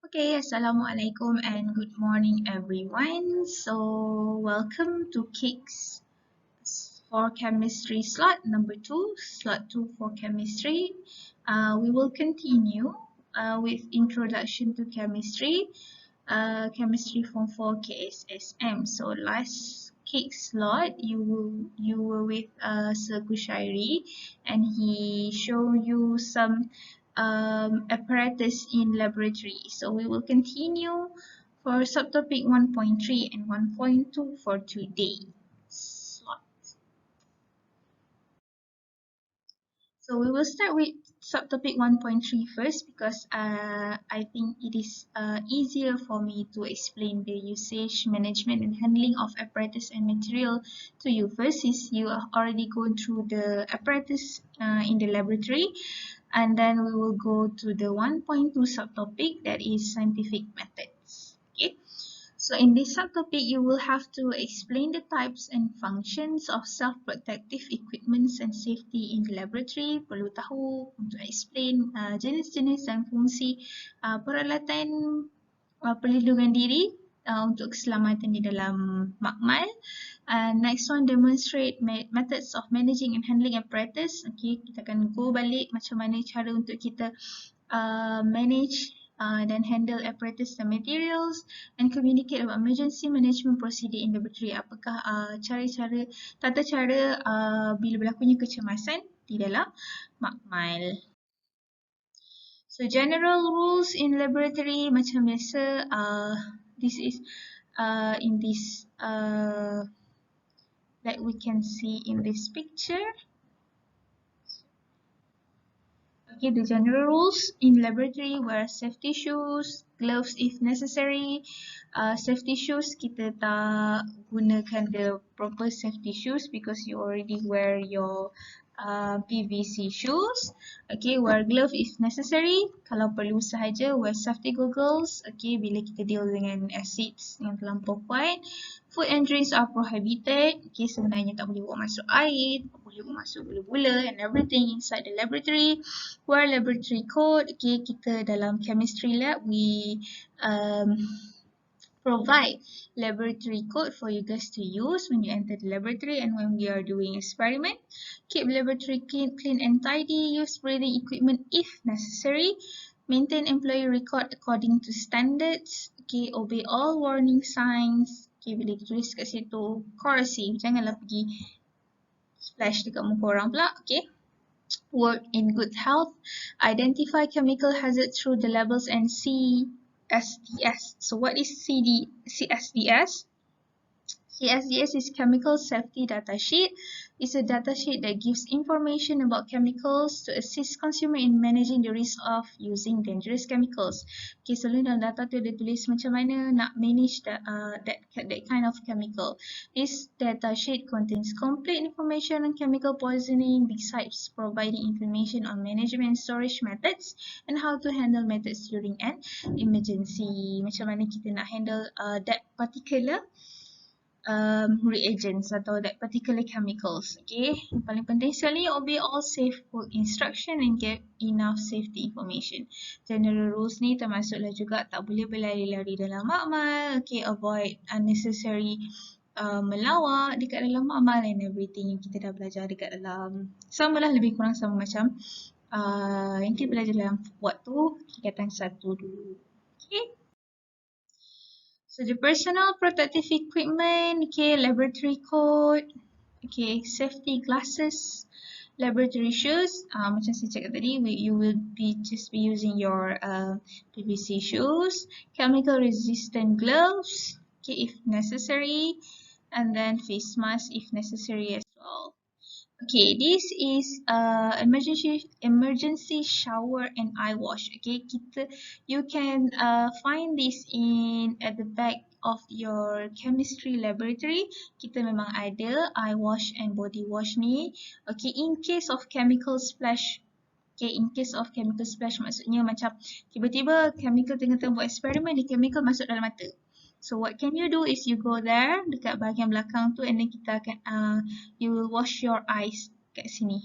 Okay, Assalamualaikum and good morning everyone. So, welcome to Kiks for chemistry slot number 2, slot 2 for chemistry. We will continue with introduction to chemistry, chemistry form 4 KSSM. So, last Kiks slot, you were with Sir Kushairi and he showed you some apparatus in laboratory. So we will continue for subtopic 1.3 and 1.2 for today. So we will start with subtopic 1.3 first because I think it is easier for me to explain the usage, management and handling of apparatus and material to you first, since you have already gone through the apparatus in the laboratory, and then we will go to the 1.2 subtopic, that is scientific methods. Okay. So in this subtopic, you will have to explain the types and functions of self-protective equipments and safety in the laboratory. Perlu tahu untuk explain jenis-jenis dan fungsi peralatan perlindungan diri untuk keselamatan di dalam makmal. Next one, demonstrate methods of managing and handling apparatus. Okay, kita akan go balik macam mana cara untuk kita manage dan handle apparatus and materials, and communicate about emergency management procedure in laboratory. Apakah tata cara bila berlakunya kecemasan di dalam makmal. So general rules in laboratory macam biasa, this is in this like we can see in this picture. Okay, the general rules in laboratory: wear safety shoes, gloves if necessary. Safety shoes, kita tak gunakan the proper safety shoes because you already wear your PVC shoes. Okay, wear glove if necessary. Kalau perlu sahaja, wear safety goggles. Okay, bila kita deal dengan acids yang terlampau kuat. Food and drinks are prohibited. Okay, sebenarnya tak boleh bawa masuk air, tak boleh bawa masuk gula-gula and everything inside the laboratory. Wear laboratory coat. Okay, kita dalam chemistry lab, we provide laboratory coat for you guys to use when you enter the laboratory and when we are doing experiment. Keep laboratory clean and tidy. Use breathing equipment if necessary. Maintain employee record according to standards. Okay, obey all warning signs. Okay, bila tulis kat situ corrosive, janganlah pergi splash dekat muka orang pula. Okay. Work in good health. Identify chemical hazard through the labels and CSDS. So what is CSDS? CSDS is Chemical Safety Data Sheet. It's a data sheet that gives information about chemicals to assist consumer in managing the risk of using dangerous chemicals. Okay, selalu dalam data tu dia tulis macam mana nak manage that kind of chemical. This data sheet contains complete information on chemical poisoning, besides providing information on management and storage methods and how to handle methods during an emergency. Macam mana kita nak handle that particular reagents atau that particular chemicals. Okay, yang paling penting sekali, obey all safe work instruction and get enough safety information. General rules ni termasuklah juga tak boleh berlari-lari dalam makmal. Okay, avoid unnecessary melawak dekat dalam makmal and everything yang kita dah belajar dekat dalam, samalah lebih kurang sama macam yang kita belajar dalam waktu tingkatan 1 dulu. Okay. So the personal protective equipment, okay, laboratory coat, okay, safety glasses, laboratory shoes. Macam saya cakap tadi, you will just be using your PVC shoes, chemical resistant gloves, okay, if necessary, and then face mask if necessary as well. Okay, this is emergency shower and eye wash. Okay, you can find this at the back of your chemistry laboratory. Kita memang ada eye wash and body wash ni. Okay, in case of chemical splash. Okay, in case of chemical splash maksudnya macam tiba-tiba chemical tengah buat eksperimen, the chemical masuk dalam mata. So what can you do is you go there dekat bahagian belakang tu and then kita akan you will wash your eyes kat sini.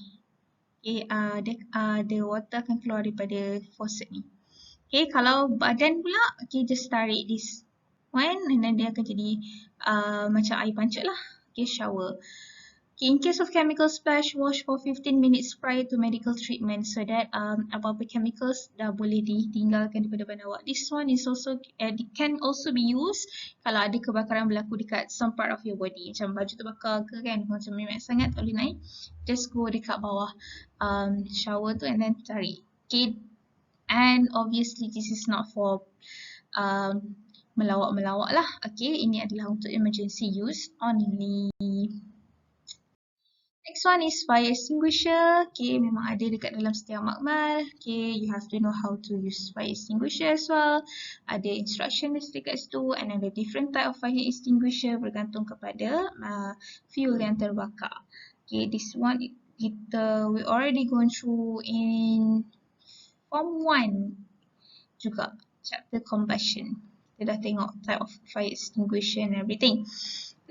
Okay, the water akan keluar daripada faucet ni. Okay, kalau badan pula, okay, just tarik this one and then dia akan jadi macam air pancut lah. Okay, shower. Okay, in case of chemical splash, wash for 15 minutes prior to medical treatment so that apa-apa chemicals dah boleh ditinggalkan daripada badan awak. This one is also can also be used kalau ada kebakaran berlaku dekat some part of your body. Macam baju terbakar ke kan, macam memang sangat tak boleh naik. Just go dekat bawah shower tu and then tarik. Okay, and obviously this is not for melawak-melawak lah. Okay, ini adalah untuk emergency use only. Next one is fire extinguisher. Okay, memang ada dekat dalam setiap makmal. Okay, you have to know how to use fire extinguisher as well. Ada instruction dekat situ and ada different type of fire extinguisher bergantung kepada fuel yang terbakar. Okay, this one we already gone through in Form 1 juga, chapter combustion. Kita dah tengok type of fire extinguisher and everything.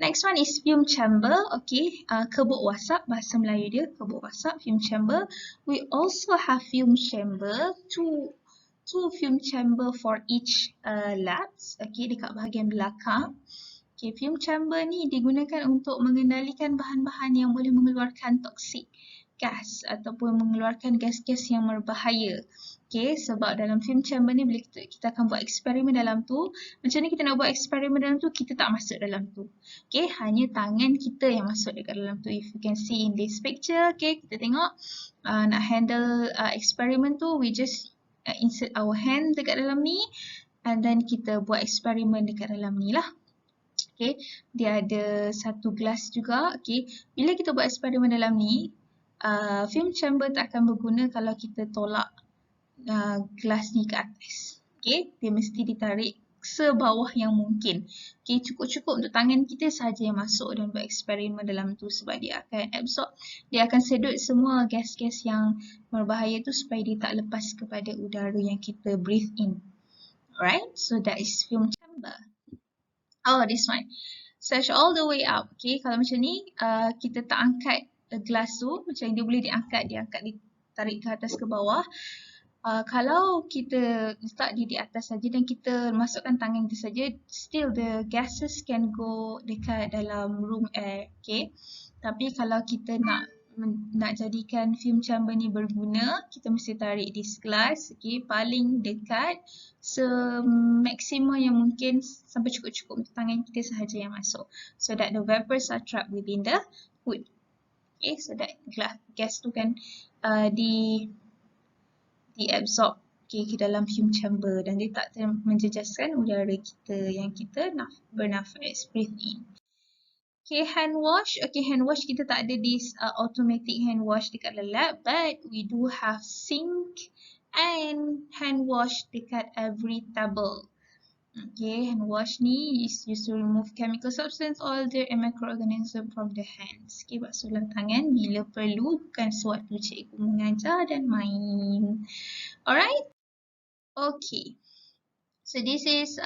Next one is fume chamber. Okay, kebuk wasap, bahasa Melayu dia kebuk wasap, fume chamber. We also have fume chamber, two fume chamber for each labs. Okay, dekat bahagian belakang. Okay, fume chamber ni digunakan untuk mengendalikan bahan-bahan yang boleh mengeluarkan toxic gas ataupun mengeluarkan gas-gas yang berbahaya. Okay, sebab dalam fume chamber ni bila kita akan buat eksperimen dalam tu, macam ni kita nak buat eksperimen dalam tu, kita tak masuk dalam tu. Okay, hanya tangan kita yang masuk dekat dalam tu. If you can see in this picture, okay, kita tengok nak handle eksperimen tu, we just insert our hand dekat dalam ni and then kita buat eksperimen dekat dalam ni lah. Okay, dia ada satu gelas juga. Okay, bila kita buat eksperimen dalam ni, fume chamber tak akan berguna kalau kita tolak gelas ni ke atas. Okay, dia mesti ditarik sebawah yang mungkin. Okay, cukup-cukup untuk tangan kita sahaja yang masuk dan buat eksperimen dalam tu sebab dia akan absorb, dia akan sedut semua gas-gas yang berbahaya tu supaya dia tak lepas kepada udara yang kita breathe in. Alright, so that is fume chamber. Oh, this one. Search all the way up. Okay, kalau macam ni, kita tak angkat gelas tu, macam dia boleh diangkat, ditarik ke atas ke bawah. Kalau kita letak dia di atas saja dan kita masukkan tangan kita saja, still the gases can go dekat dalam room air. Okay, tapi kalau kita nak jadikan fume chamber ni berguna, kita mesti tarik this glass, okay, paling dekat semaksimum yang mungkin sampai cukup-cukup untuk tangan kita sahaja yang masuk, so that the vapors are trapped within the hood. Okay, so that gas tu kan diabsorb ke dalam fume chamber dan dia tak menjejaskan udara kita yang kita bernafas, breathe in. Okay, hand wash. Okay, hand wash kita tak ada this automatic hand wash dekat the lab, but we do have sink and hand wash dekat every table. Okay, hand wash ni is used to remove chemical substance, oil, dirt and microorganism from the hands. Okay, basuhlah tangan bila perlu, bukan sewaktu cikgu mengajar dan main. Alright? Okay. So this is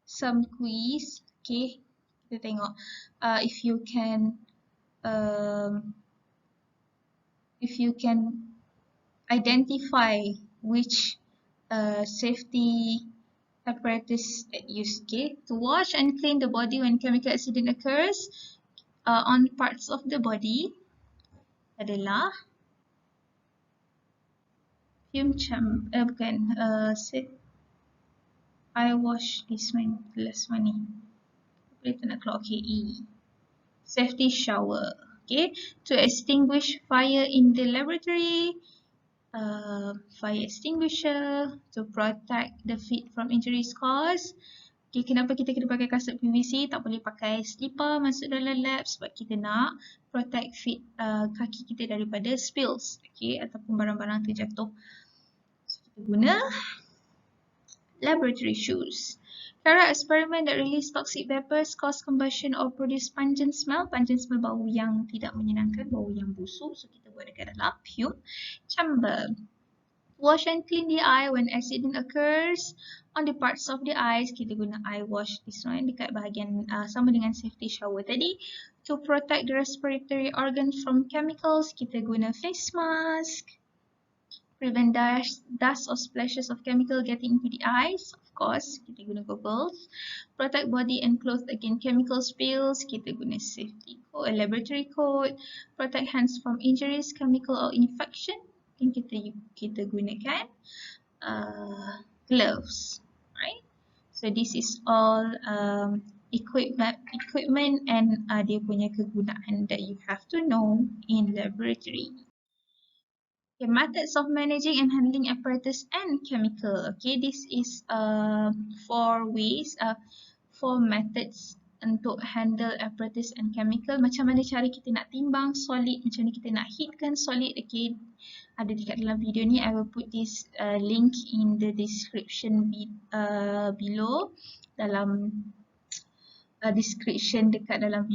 some quiz. Okay, kita tengok if you can identify which safety apparatus that used, okay, to wash and clean the body when chemical accident occurs on parts of the body adalah fume chamber, I wash this one, the last one ni. Boleh tak nak keluar? Okay, E. Safety shower. Okay, to extinguish fire in the laboratory. Fire extinguisher to protect the feet from injuries caused. Okay, kenapa kita kena pakai kasut PVC, tak boleh pakai slipper masuk dalam lab sebab kita nak protect feet, kaki kita daripada spills, okay, ataupun barang-barang terjatuh. So, kita guna laboratory shoes. Carry out experiment that release toxic vapors, cause combustion or produce pungent smell. Pungent smell bau yang tidak menyenangkan, bau yang busuk. So kita buat dekat dalam fume chamber. Wash and clean the eye when accident occurs. On the parts of the eyes, kita guna eye wash. This one dekat bahagian sama dengan safety shower tadi. To protect the respiratory organs from chemicals, kita guna face mask. Prevent dust or splashes of chemical getting into the eyes. Of course, kita guna goggles. Protect body and clothes against chemical spills. Kita guna safety coat, laboratory coat. Protect hands from injuries, chemical or infection. Then kita gunakan gloves, right? So this is all equipment and dia punya kegunaan that you have to know in laboratory. Okay, methods of managing and handling apparatus and chemical. Okay, this is four methods untuk handle apparatus and chemical. Macam mana cara kita nak timbang solid, macam mana kita nak heatkan solid. Okay, ada dekat dalam video ni. I will put this link in the description below, dalam description dekat dalam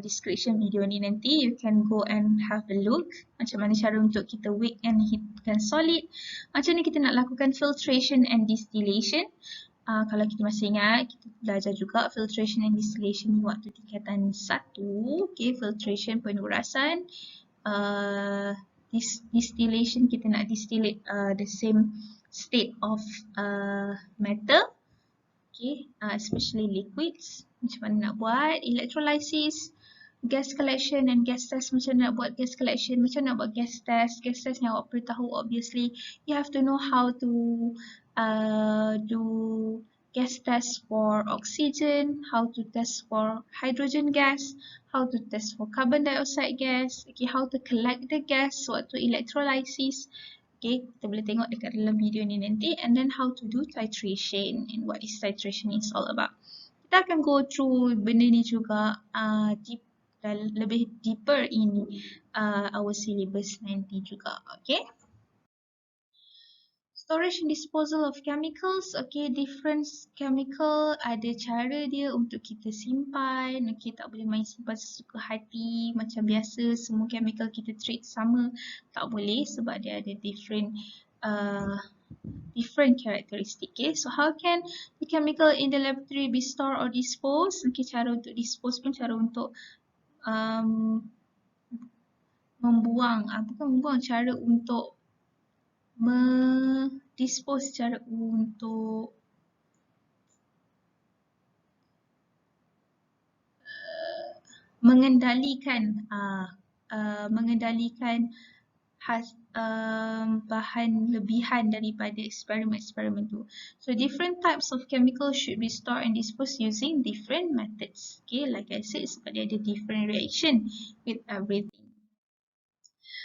description video ni nanti. You can go and have a look macam mana cara untuk kita weigh and heatkan solid, macam mana kita nak lakukan filtration and distillation. Kalau kita masih ingat, kita belajar juga filtration and distillation ni waktu tingkatan 1. Okay, filtration pengurasan, distillation kita nak distillate the same state of matter. Okay, especially liquids. Macam mana nak buat electrolysis, gas collection and gas test. Macam mana nak buat gas collection, macam mana nak buat gas test. Gas test yang awak perlu tahu, obviously you have to know how to do gas test for oxygen, how to test for hydrogen gas, how to test for carbon dioxide gas, okay, how to collect the gas waktu electrolysis. Okay, kita boleh tengok dekat dalam video ni nanti. And then how to do titration and what is titration is all about. Kita akan go through benda ni juga lebih deeper in our syllabus nanti juga. Okay. Storage and disposal of chemicals. Okay, different chemical ada cara dia untuk kita simpan. Okay, tak boleh main simpan sesuka hati macam biasa. Semua chemical kita treat sama. Tak boleh sebab dia ada different characteristic. Okay, so how can the chemical in the laboratory be stored or disposed? Okay, cara untuk dispose pun cara untuk membuang. Bukan membuang, cara untuk dispose, cara untuk mengendalikan bahan lebihan daripada eksperimen tu. So different types of chemicals should be stored and disposed using different methods. Okay, like I said, sebab dia ada different reaction with everything.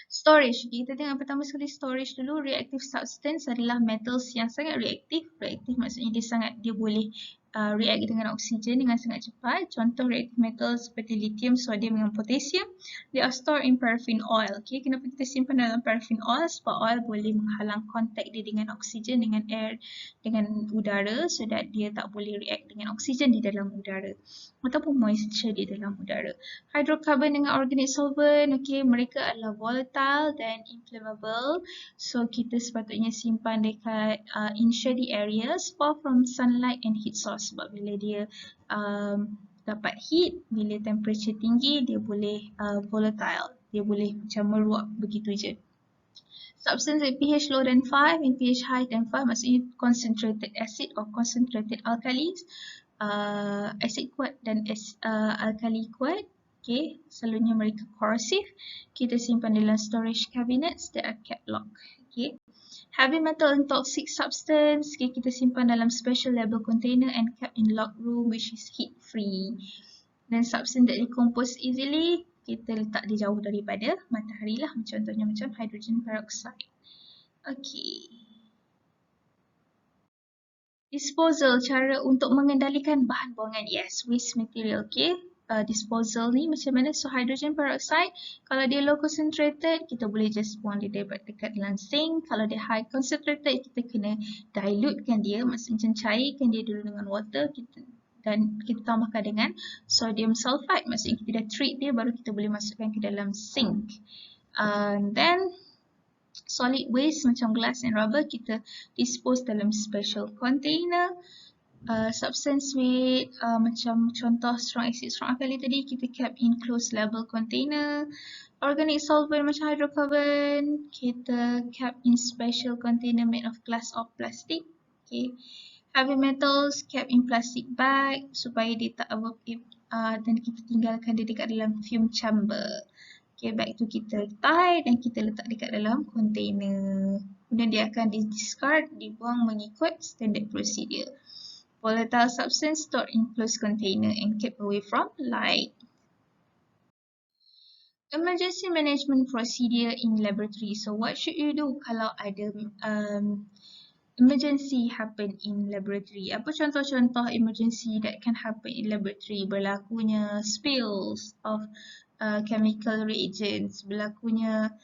Storage. Kita tengok pertama sekali storage dulu. Reactive substance adalah metals yang sangat reaktif. Reaktif maksudnya dia boleh react dengan oksigen dengan sangat cepat. Contoh reactive metals seperti lithium, sodium dan potassium. They are stored in paraffin oil. Okay, kenapa kita simpan dalam paraffin oil? Sebab oil boleh menghalang kontak dia dengan oksigen, dengan air, dengan udara, so that dia tak boleh react dengan oksigen di dalam udara ataupun moisture di dalam udara. Hydrocarbon dengan organic solvent, okay, mereka adalah volatile dan inflammable. So kita sepatutnya simpan dekat in shady areas, far from sunlight and heat source. Sebab bila dia dapat heat, bila temperature tinggi, dia boleh volatile. Dia boleh macam meluap begitu je. Substance with pH lower than 5 and pH higher than 5 maksudnya concentrated acid or concentrated alkalis. Acid kuat dan alkali kuat. Okay, selalunya mereka corrosive. Kita simpan dalam storage cabinets that are kept locked. Okay. Heavy metal and toxic substance, okay, kita simpan dalam special label container and kept in locked room which is heat free. Dan substance that decompose easily, kita letak dia jauh daripada matahari lah. Contohnya macam hydrogen peroxide. Okay. Disposal, cara untuk mengendalikan bahan buangan. Yes, waste material. Okay. Disposal ni macam mana? So hydrogen peroxide, kalau dia low concentrated, kita boleh just buang dia dekat dalam sink. Kalau dia high concentrated, kita kena dilutekan dia, macam cairkan dia dulu dengan water, dan kita tambahkan dengan sodium sulfide. Maksudnya kita dah treat dia, baru kita boleh masukkan ke dalam sink. Then solid waste macam glass and rubber, kita dispose dalam special container. Substance with macam contoh strong acid, strong alkali tadi, kita kept in closed label container. Organic solvent macam hydrocarbon, kita kept in special container made of glass or plastic. Okay. Heavy metals kept in plastic bag supaya dia tak evaporate dan kita tinggalkan dia dekat dalam fume chamber. Okay, bag tu kita tie dan kita letak dekat dalam container. Kemudian dia akan di-discard, dibuang mengikut standard procedure. Volatile substance stored in closed container and kept away from light. Emergency management procedure in laboratory. So what should you do kalau ada emergency happen in laboratory? Apa contoh-contoh emergency that can happen in laboratory? Berlakunya spills of chemical reagents, berlakunya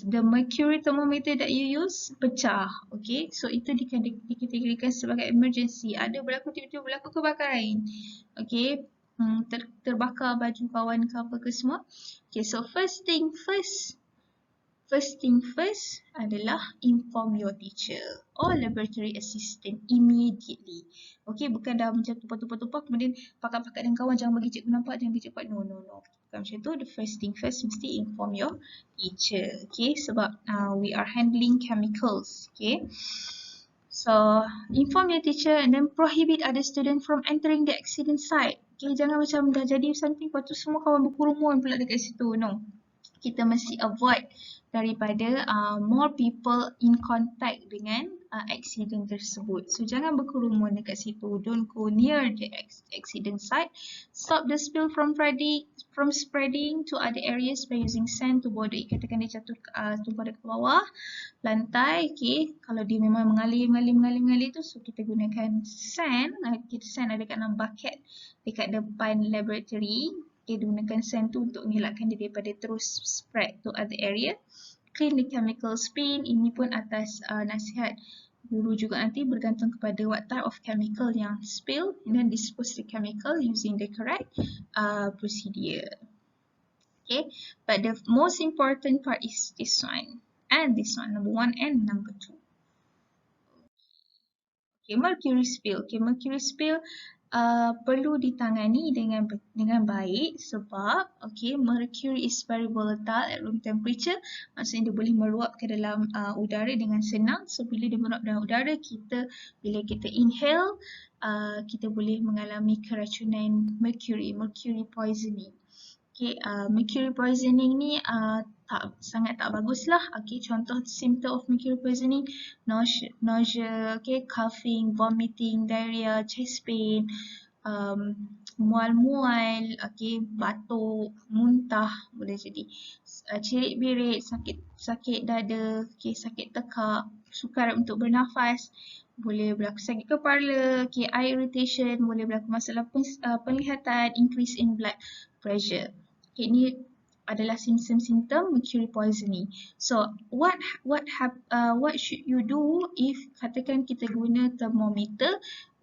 the mercury thermometer that you use pecah. Okay, so itu dikategorikan sebagai emergency. Ada tiba-tiba berlaku kebakaran. Okay, terbakar baju kawan ke apa ke semua. Okay, so first thing first adalah inform your teacher or laboratory assistant immediately. Okay, bukan dah macam tumpah-tumpah kemudian pakat-pakat dengan kawan, jangan bagi cikgu nampak, jangan bagi cepat. No. Bukan macam tu. The first thing first, mesti inform your teacher. Okay, sebab we are handling chemicals. Okay. So, inform your teacher and then prohibit other student from entering the accident site. Okay, jangan macam dah jadi something, lepas tu semua kawan berkerumun pula dekat situ. No. Kita mesti avoid daripada more people in contact dengan accident tersebut. So, jangan berkerumun dekat situ. Don't go near the accident site. Stop the spill from spreading to other areas by using sand to border. Katakan dia jatuh tumpah dekat bawah lantai. Okay, kalau dia memang mengalir tu, so kita gunakan sand. Kita sand ada kat dalam bucket dekat depan laboratory. Okay, gunakan sand tu untuk mengelakkan dia daripada terus spread to other area. Clean the chemical spin. Ini pun atas nasihat guru juga nanti, bergantung kepada what type of chemical yang spill, and then dispose the chemical using the correct procedure. Okay, but the most important part is this one and this one, number 1 and number 2. Okay, mercury spill. Okay, mercury spill perlu ditangani dengan baik sebab okay, mercury is very volatile at room temperature. Maksudnya dia boleh meluap ke dalam udara dengan senang. So bila dia meluap dalam udara, bila kita inhale, kita boleh mengalami keracunan mercury poisoning. Okay, mercury poisoning ni sangat tak bagus lah. Okay, contoh symptom of mercury poisoning, nausea, okay, coughing, vomiting, diarrhea, chest pain, mual-mual, okay, batuk, muntah boleh jadi, cerit-birit, sakit dada, okay, sakit tekak, sukar untuk bernafas, boleh berlaku sakit kepala, okay, eye irritation, boleh berlaku masalah penglihatan, increase in blood pressure. Okay, ini adalah simptom mercury poisoning. So, what should you do if katakan kita guna thermometer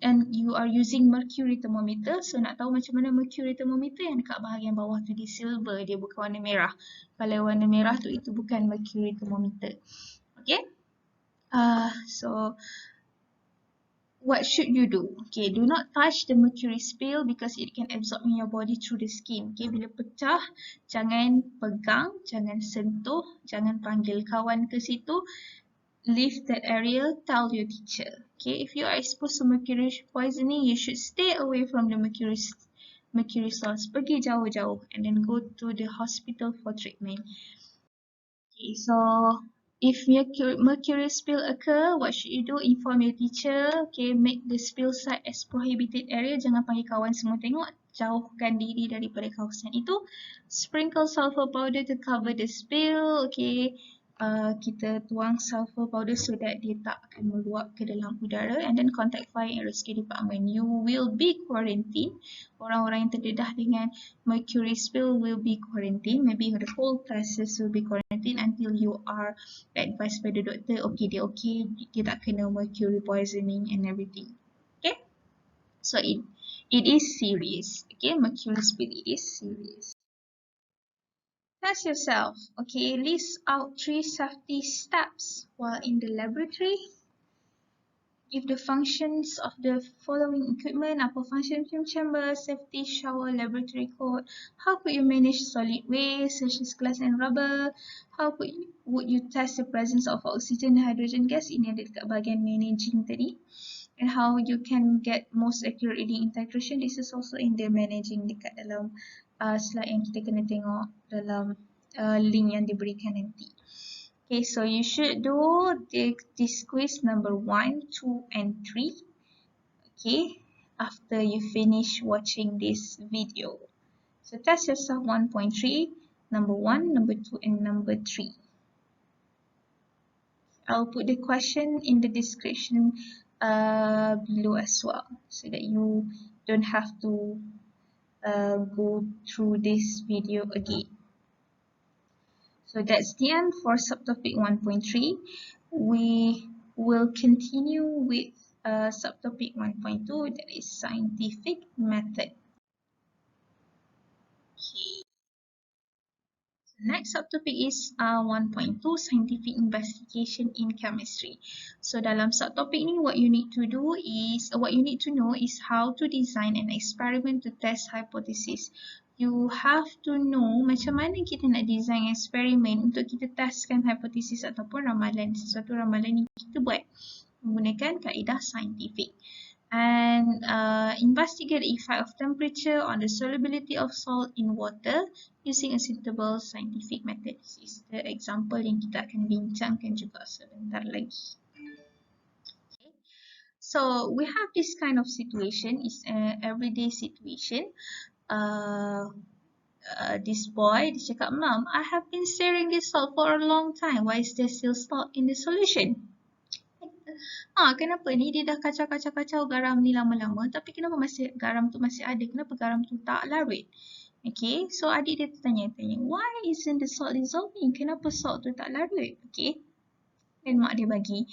and you are using mercury thermometer? So, nak tahu macam mana mercury thermometer, yang dekat bahagian bawah tu di silver, dia bukan warna merah. Kalau warna merah tu itu bukan mercury thermometer. Okay? So, what should you do? Okay, do not touch the mercury spill because it can absorb in your body through the skin. Okay, bila pecah, jangan pegang, jangan sentuh, jangan panggil kawan ke situ. Leave that area, tell your teacher. Okay, if you are exposed to mercury poisoning, you should stay away from the mercury source. Pergi jauh-jauh and then go to the hospital for treatment. Okay, so if mercury spill occur, what should you do? Inform your teacher. Okay, make the spill site as prohibited area. Jangan panggil kawan semua tengok. Jauhkan diri daripada kawasan itu. Sprinkle sulfur powder to cover the spill. Okay, kita tuang sulfur powder so that dia tak akan meluap ke dalam udara. And then contact fire and rescue department. You will be quarantined. Orang-orang yang terdedah dengan mercury spill will be quarantined. Maybe the whole classes will be quarantined until you are advised by the doctor, okay, dia tak kena mercury poisoning and everything. Okay, so it is serious. Okay, mercury spill, it is serious. Ask yourself, okay, list out 3 safety steps while in the laboratory. If the functions of the following equipment, upper function fume chamber, safety shower, laboratory code, how could you manage solid waste such as glass and rubber? How would you test the presence of oxygen and hydrogen gas? Ini ada dekat bahagian managing tadi. And how you can get most accurate reading in titration. This is also in the managing dekat dalam slide yang kita kena tengok dalam link yang diberikan nanti. Okay, so you should do this quiz number 1, 2, and 3. Okay, after you finish watching this video. So test yourself 1.3, number 1, number 2, and number 3. I'll put the question in the description below as well, so that you don't have to go through this video again. So that's the end for subtopic 1.3. We will continue with subtopic 1.2, that is scientific method. Okay. Next subtopic is 1.2, scientific investigation in chemistry. So dalam subtopic ni, what you need to know is how to design an experiment to test hypothesis. You have to know macam mana kita nak design eksperimen untuk kita testkan hipotesis ataupun ramalan, sesuatu ramalan yang kita buat menggunakan kaedah saintifik. And investigate the effect of temperature on the solubility of salt in water using a suitable scientific method. This is the example yang kita akan bincangkan juga sebentar lagi. Okay. So we have this kind of situation, is an everyday situation. This boy, dia cakap, "Mom, I have been stirring this salt for a long time. Why is there still salt in the solution?" Kenapa ni dia dah kacau garam ni lama-lama, tapi kenapa garam tu masih ada? Kenapa garam tu tak larut? Okay, so adik dia tanya, why isn't the salt dissolving? Kenapa salt tu tak larut? Okay, dan mak dia bagi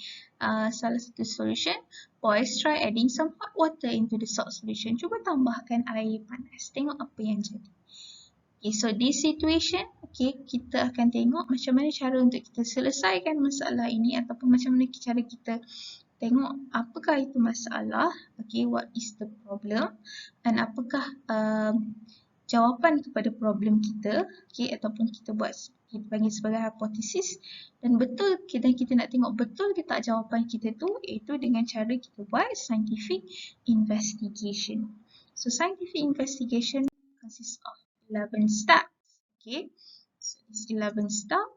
salah satu solution. Boys, try adding some hot water into the salt solution. Cuba tambahkan air panas. Tengok apa yang jadi. Okay, so this situation, okay, kita akan tengok macam mana cara untuk kita selesaikan masalah ini, ataupun macam mana cara kita tengok apakah itu masalah, okay, what is the problem, dan apakah jawapan kepada problem kita, okay, ataupun kita panggil sebagai hipotesis, dan betul kita nak tengok betul ke tak jawapan kita tu, iaitu dengan cara kita buat scientific investigation. So scientific investigation consists of 11 steps. Okay, so this 11 steps.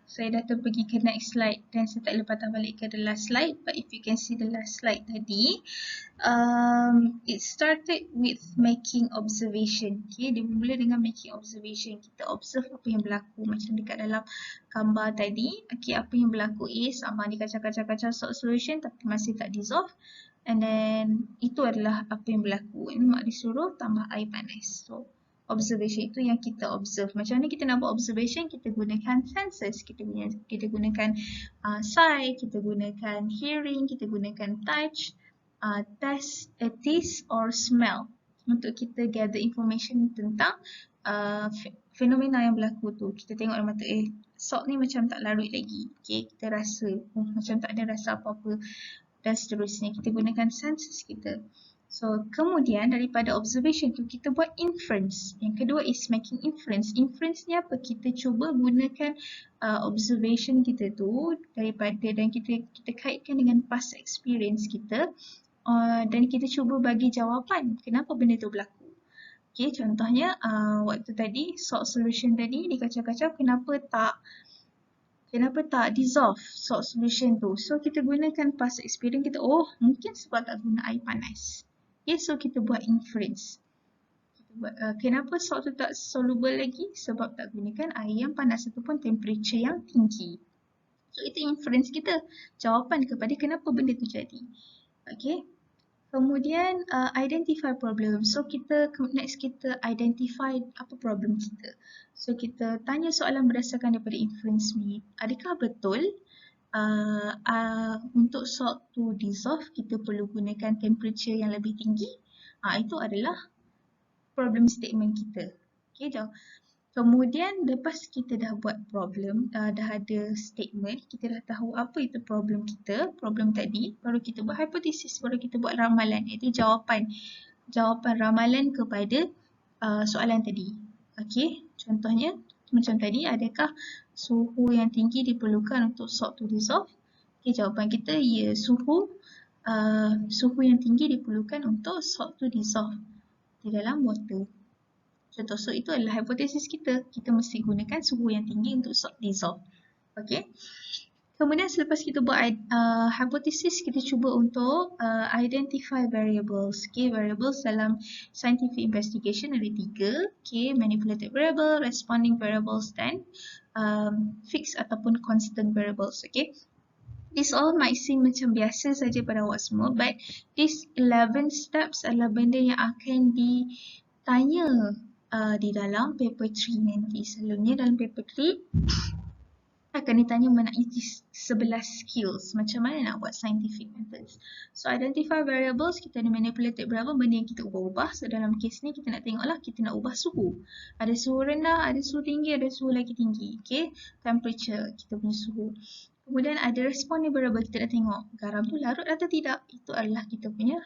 Saya dah terpergi ke next slide dan saya tak boleh patah balik ke the last slide. But if you can see the last slide tadi, it started with making observation. Okay, dia bermula dengan making observation. Kita observe apa yang berlaku macam dekat dalam gambar tadi. Okay, apa yang berlaku is dia kacau salt solution tapi masih tak dissolve. And then itu adalah apa yang berlaku. Ini mak disuruh tambah air panas. So observation itu yang kita observe. Macam mana kita nak buat observation? Kita gunakan senses. Kita gunakan sight, kita gunakan hearing, kita gunakan touch, taste or smell untuk kita gather information tentang fenomena yang berlaku tu. Kita tengok dalam mata, salt ni macam tak larut lagi. Okay, kita rasa macam tak ada rasa apa-apa dan seterusnya. Kita gunakan senses kita. So, kemudian daripada observation tu kita buat inference. Yang kedua is making inference. Inference ni apa? Kita cuba gunakan observation kita tu dan kita kaitkan dengan past experience kita dan kita cuba bagi jawapan kenapa benda tu berlaku. Okay, contohnya waktu tadi salt solution tadi dikacau-kacau, kenapa tak dissolve salt solution tu. So kita gunakan past experience kita, mungkin sebab tak guna air panas. Okay, so kita buat inference. Kenapa salt tu tak soluble lagi? Sebab tak gunakan air yang panas ataupun temperature yang tinggi. So itu inference kita, jawapan kepada kenapa benda tu jadi. Okay. Kemudian identify problem. So next kita identify apa problem kita. So kita tanya soalan berdasarkan daripada inference ni. Adakah betul untuk salt to dissolve kita perlu gunakan temperature yang lebih tinggi? Itu adalah problem statement kita. Okay, Kemudian lepas kita dah buat problem, dah ada statement, kita dah tahu apa itu problem kita, problem tadi, baru kita buat hypothesis, baru kita buat ramalan, iaitu jawapan ramalan kepada soalan tadi. Okey, contohnya macam tadi, adakah suhu yang tinggi diperlukan untuk salt to dissolve? Okey, jawapan kita ya, suhu yang tinggi diperlukan untuk salt to dissolve di dalam water. Contoh, so itu adalah hipotesis kita. Kita mesti gunakan suhu yang tinggi untuk salt dissolve. Okey. Kemudian selepas kita buat hipotesis, kita cuba untuk identify variables. Okay, variables dalam scientific investigation ada 3. Okay, manipulated variable, responding variables dan fixed ataupun constant variables. Okay. This all might seem macam biasa saja pada awak semua, but these 11 steps adalah benda yang akan ditanya di dalam paper 3 nanti. Selalunya dalam paper 3 akan ditanya mengenai 11 skills. Macam mana nak buat scientific methods. So identify variables, kita ada manipulated variable, benda yang kita ubah-ubah. So dalam case ni kita nak tengoklah, kita nak ubah suhu. Ada suhu rendah, ada suhu tinggi, ada suhu lagi tinggi. Okay, temperature, kita punya suhu. Kemudian ada responding variable, kita nak tengok garam tu larut atau tidak. Itu adalah kita punya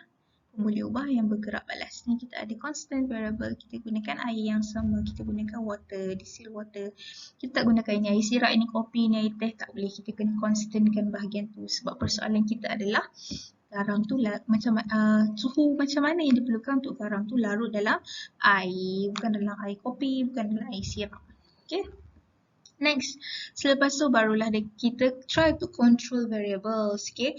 pemboleh ubah yang bergerak balas. Ni kita ada constant variable, kita gunakan air yang sama, kita gunakan water, distilled water. Kita tak gunakan ini air sirap, ini kopi, ini air teh, tak boleh. Kita kena constantkan bahagian tu sebab persoalan kita adalah garam tu suhu macam mana yang diperlukan untuk garam tu larut dalam air, bukan dalam air kopi, bukan dalam air sirap. Okay. Next, selepas tu barulah kita try to control variables. Okay.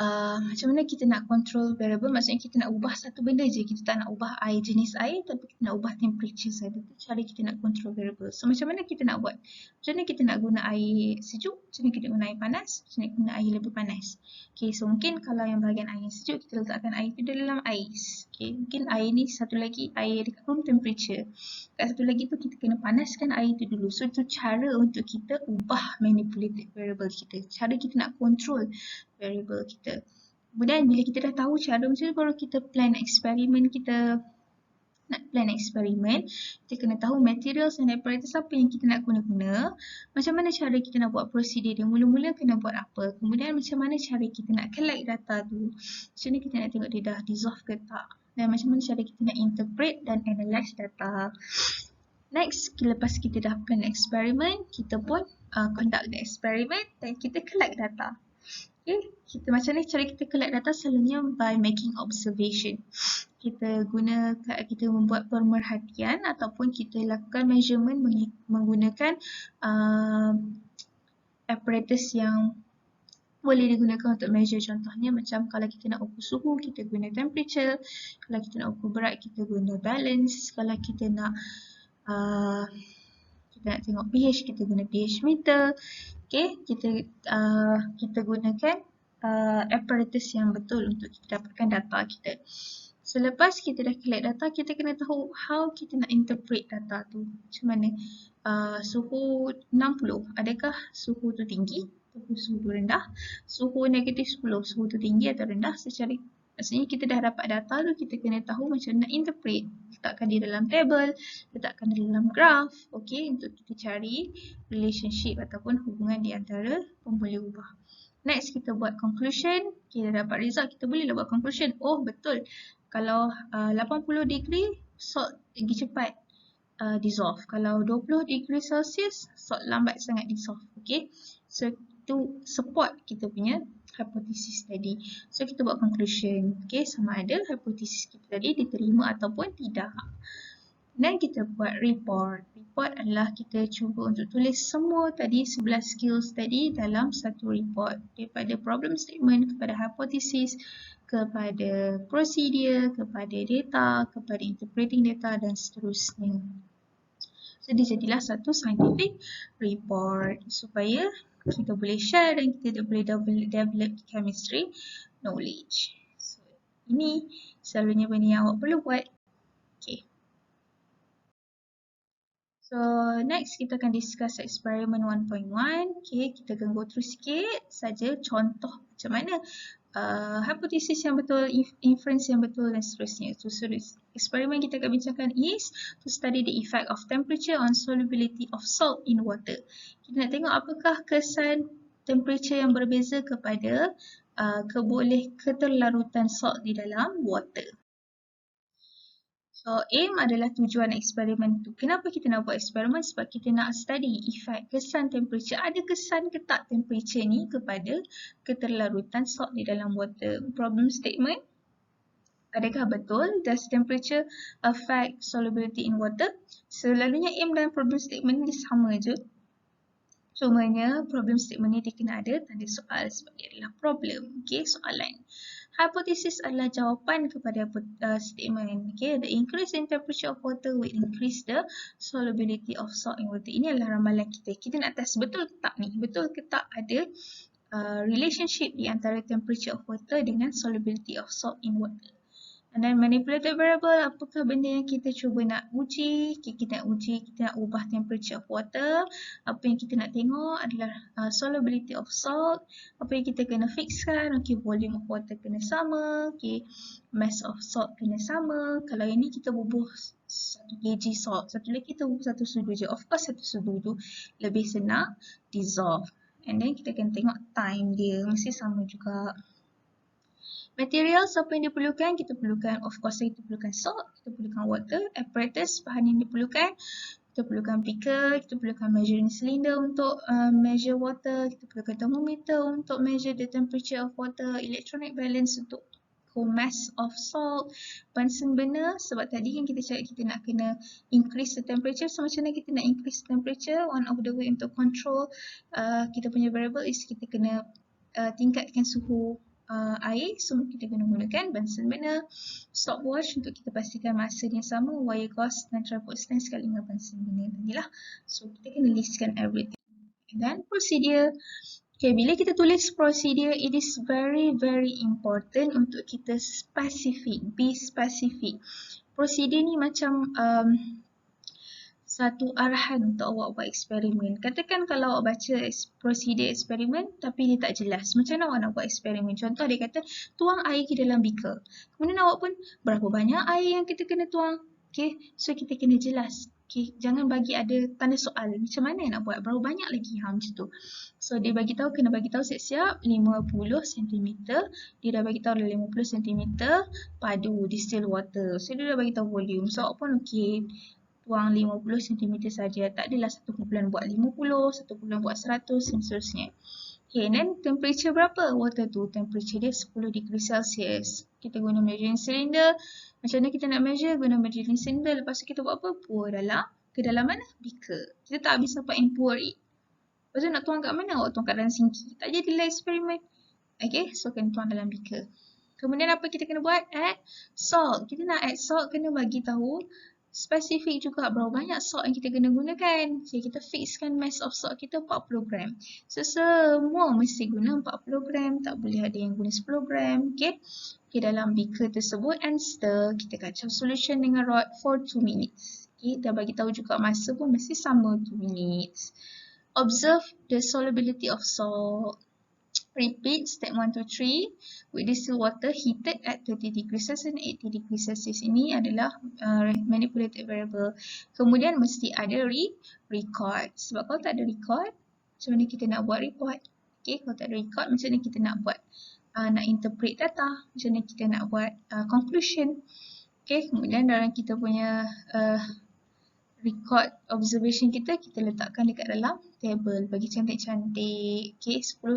Macam mana kita nak control variable, maksudnya kita nak ubah satu benda je, kita tak nak ubah air, jenis air, tapi kita nak ubah temperature saja. Itu cara kita nak control variable. So macam mana kita nak buat? Macam mana kita nak guna air sejuk, macam mana kita guna air panas, macam mana kita guna air lebih panas. Okay, so mungkin kalau yang bahagian air yang sejuk, kita letakkan air itu dalam ais. Okay, mungkin air ni satu lagi air dekat room temperature. Kat satu lagi tu kita kena panaskan air itu dulu. So itu cara untuk kita ubah manipulated variable kita. Cara kita nak control variable kita. Kemudian bila kita dah tahu cara macam tu, baru kita plan eksperimen kita. Nak plan eksperimen, kita kena tahu materials dan apparatus apa yang kita nak guna. Macam mana cara kita nak buat prosedur dia. Mula-mula kena buat apa. Kemudian macam mana cara kita nak collect data tu. Macam mana kita nak tengok dia dah dissolve ke tak. Dan macam mana cara kita nak interpret dan analyse data. Next, lepas kita dah plan eksperimen, kita pun conduct the experiment dan kita collect data. Okay, macam ni cara kita collect data, selalunya by making observation. Kita membuat pemerhatian ataupun kita lakukan measurement menggunakan apparatus yang boleh digunakan untuk measure. Contohnya macam kalau kita nak ukur suhu, kita guna temperature. Kalau kita nak ukur berat, kita guna balance. Kalau kita nak tengok pH, kita guna pH meter. Okay, kita gunakan apparatus yang betul untuk kita dapatkan data kita. Selepas kita dah collect data, kita kena tahu how kita nak interpret data tu. Macam mana? Suhu 60, adakah suhu tu tinggi atau suhu tu rendah? Suhu negatif 10, suhu tu tinggi atau rendah? Maksudnya kita dah dapat data tu, kita kena tahu macam nak interpret. Letakkan di dalam table, letakkan di dalam graph, okay, untuk kita cari relationship ataupun hubungan di antara pemboleh ubah. Next, kita buat conclusion. Kita dapat result, kita bolehlah buat conclusion. Oh, betul. Kalau 80 degree, salt lagi cepat dissolve. Kalau 20 degree Celsius, salt lambat sangat dissolve. Okay, so itu support kita punya hipotesis tadi. So kita buat conclusion. Okay, sama ada hipotesis kita tadi diterima ataupun tidak. Dan kita buat report. Report adalah kita cuba untuk tulis semua tadi 11 skills tadi dalam satu report. Daripada problem statement kepada hipotesis, kepada prosedur, kepada data, kepada interpreting data dan seterusnya. So dia jadilah satu scientific report supaya kita boleh share dan kita boleh develop chemistry knowledge. So ini selalunya benda yang awak perlu buat. Okay. So next kita akan discuss experiment 1.1. Okay, kita akan go through sikit saja contoh macam mana hipotesis yang betul, inference yang betul dan seterusnya. So eksperimen kita akan bincangkan is to study the effect of temperature on solubility of salt in water. Kita nak tengok apakah kesan temperature yang berbeza kepada keterlarutan salt di dalam water. So, aim adalah tujuan eksperimen tu. Kenapa kita nak buat eksperimen? Sebab kita nak study efek kesan temperature. Ada kesan ke tak temperature ni kepada keterlarutan salt di dalam water? Problem statement. Adakah betul? Does temperature affect solubility in water? Selalunya aim dan problem statement ni sama je. Cumanya problem statement ni dia kena ada tanda soal sebab dia adalah problem. Okay, soalan. Hypothesis adalah jawapan kepada statement. Okay, the increase in temperature of water will increase the solubility of salt in water. Ini adalah ramalan kita. Kita nak test betul ke tak ni? Betul ke tak ada relationship di antara temperature of water dengan solubility of salt in water. And then manipulated variable, apakah benda yang kita cuba nak uji? Okay, kita nak uji, kita nak ubah temperature of water. Apa yang kita nak tengok adalah solubility of salt. Apa yang kita kena fixkan? Okay, volume of water kena sama. Okay, mass of salt kena sama. Kalau ini kita bubuh 1 kg salt, satu lagi kita bubuh 1 sudu je. Of course 1 sudu tu lebih senang dissolve. And then kita kena tengok time dia, mesti sama juga. Materials apa yang diperlukan? Kita perlukan, of course kita perlukan salt, kita perlukan water, apparatus, bahan yang diperlukan. Kita perlukan beaker, kita perlukan measuring cylinder untuk measure water, kita perlukan thermometer untuk measure the temperature of water, electronic balance untuk mass of salt, Bunsen burner sebab tadi kan kita cakap kita nak kena increase the temperature. So macam mana kita nak increase temperature? One of the way untuk control kita punya variable is kita kena tingkatkan suhu air, so kita guna gunakan Bunsen burner, stopwatch untuk kita pastikan masa yang sama, wire gauze dan tripod stand sekali dengan Bunsen burner tadi lah. So kita kena listkan everything. And then procedure. Okay, bila kita tulis procedure, it is very important untuk kita be specific. Procedure ni macam satu arahan untuk awak buat eksperimen. Katakan kalau awak baca prosedur eksperimen tapi dia tak jelas. Macam mana awak nak buat eksperimen? Contoh dia kata tuang air ke dalam beaker. Kemudian awak pun berapa banyak air yang kita kena tuang? Okay, so kita kena jelas. Okay, jangan bagi ada tanda soal. Macam mana nak buat? Berapa banyak lagi? Macam tu. So dia bagi tahu, kena bagi tahu siap-siap 50 cm. Dia dah bagi tahu 50 cm padu distilled water. So dia dah bagi tahu volume. So awak pun okay. Tuang 50 cm saja, tak adalah satu kumpulan buat 50, satu kumpulan buat 100 dan seterusnya. Okay, then temperature berapa water tu? Temperature dia 10 degree Celsius. Kita guna measuring cylinder. Macam mana kita nak measure? Guna measuring cylinder. Lepas tu kita buat apa? Pour ke dalam mana? Beaker. Kita tak habis sampai and pour it. Lepas tu nak tuang kat mana? Awak tuang kat dalam sinki. Tak jadilah eksperimen. Okay, so kena tuang dalam beaker. Kemudian apa kita kena buat? Add salt. Kita nak add salt, kena bagi tahu spesifik juga berapa banyak salt yang kita kena gunakan. So, kita fixkan mass of salt kita 40 gram. So, semua mesti guna 40 gram. Tak boleh ada yang guna 10 gram. Okay. Okay, dalam beaker tersebut and stir. Kita kacau solution dengan rod for 2 minutes. Okay, dah bagi tahu juga masa pun mesti sama 2 minutes. Observe the solubility of salt. Repeat step 1 to 3 with distilled water heated at 30 degrees Celsius and 80 degrees Celsius. Ini adalah manipulated variable. Kemudian mesti ada record. Sebab kalau tak ada record, macam mana kita nak buat report? Okay, kalau tak ada record, macam mana kita nak buat nak interpret data? Macam mana kita nak buat conclusion? Okay, kemudian dalam kita punya record observation kita letakkan dekat dalam table bagi cantik-cantik. Okay, 10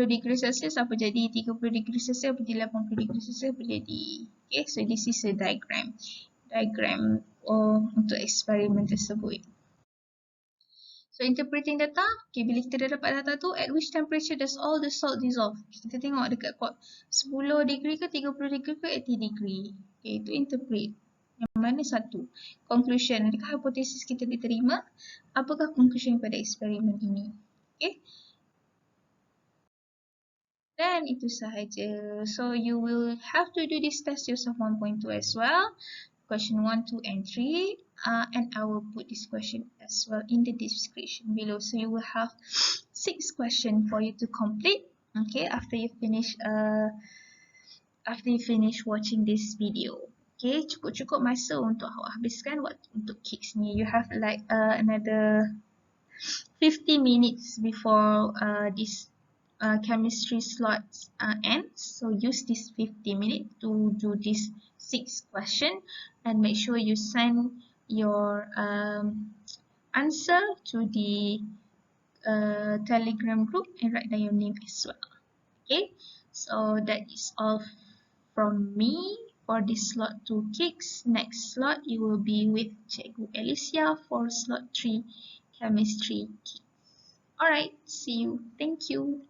degree Celsius apa jadi, 30 degree Celsius apa jadi, 80 degree Celsius apa jadi. Okay, so this is a diagram untuk eksperimen tersebut. So interpreting data, okay, bila kita dah dapat data tu, at which temperature does all the salt dissolve? Kita tengok dekat 10 degree ke 30 degree ke 80 degree. Okay, itu interpret. Yang mana satu? Conclusion. Adakah hipotesis kita diterima? Apakah conclusion pada eksperimen ini? Okay. Dan itu sahaja. So you will have to do this test yourself 1.2 as well. Question 1, 2 and 3. And I will put this question as well in the description below. So you will have 6 questions for you to complete. Okay, after you finish watching this video. Okay, cukup-cukup masa untuk awak habiskan waktu untuk Kiks ni. You have like another 50 minutes before this chemistry slots ends. So use this 50 minutes to do this 6 question and make sure you send your answer to the Telegram group and write down your name as well. Okay, so that is all from me for this slot 2 Kiks. Next slot you will be with Cikgu Alicia for slot 3 chemistry Kiks. Alright, see you. Thank you.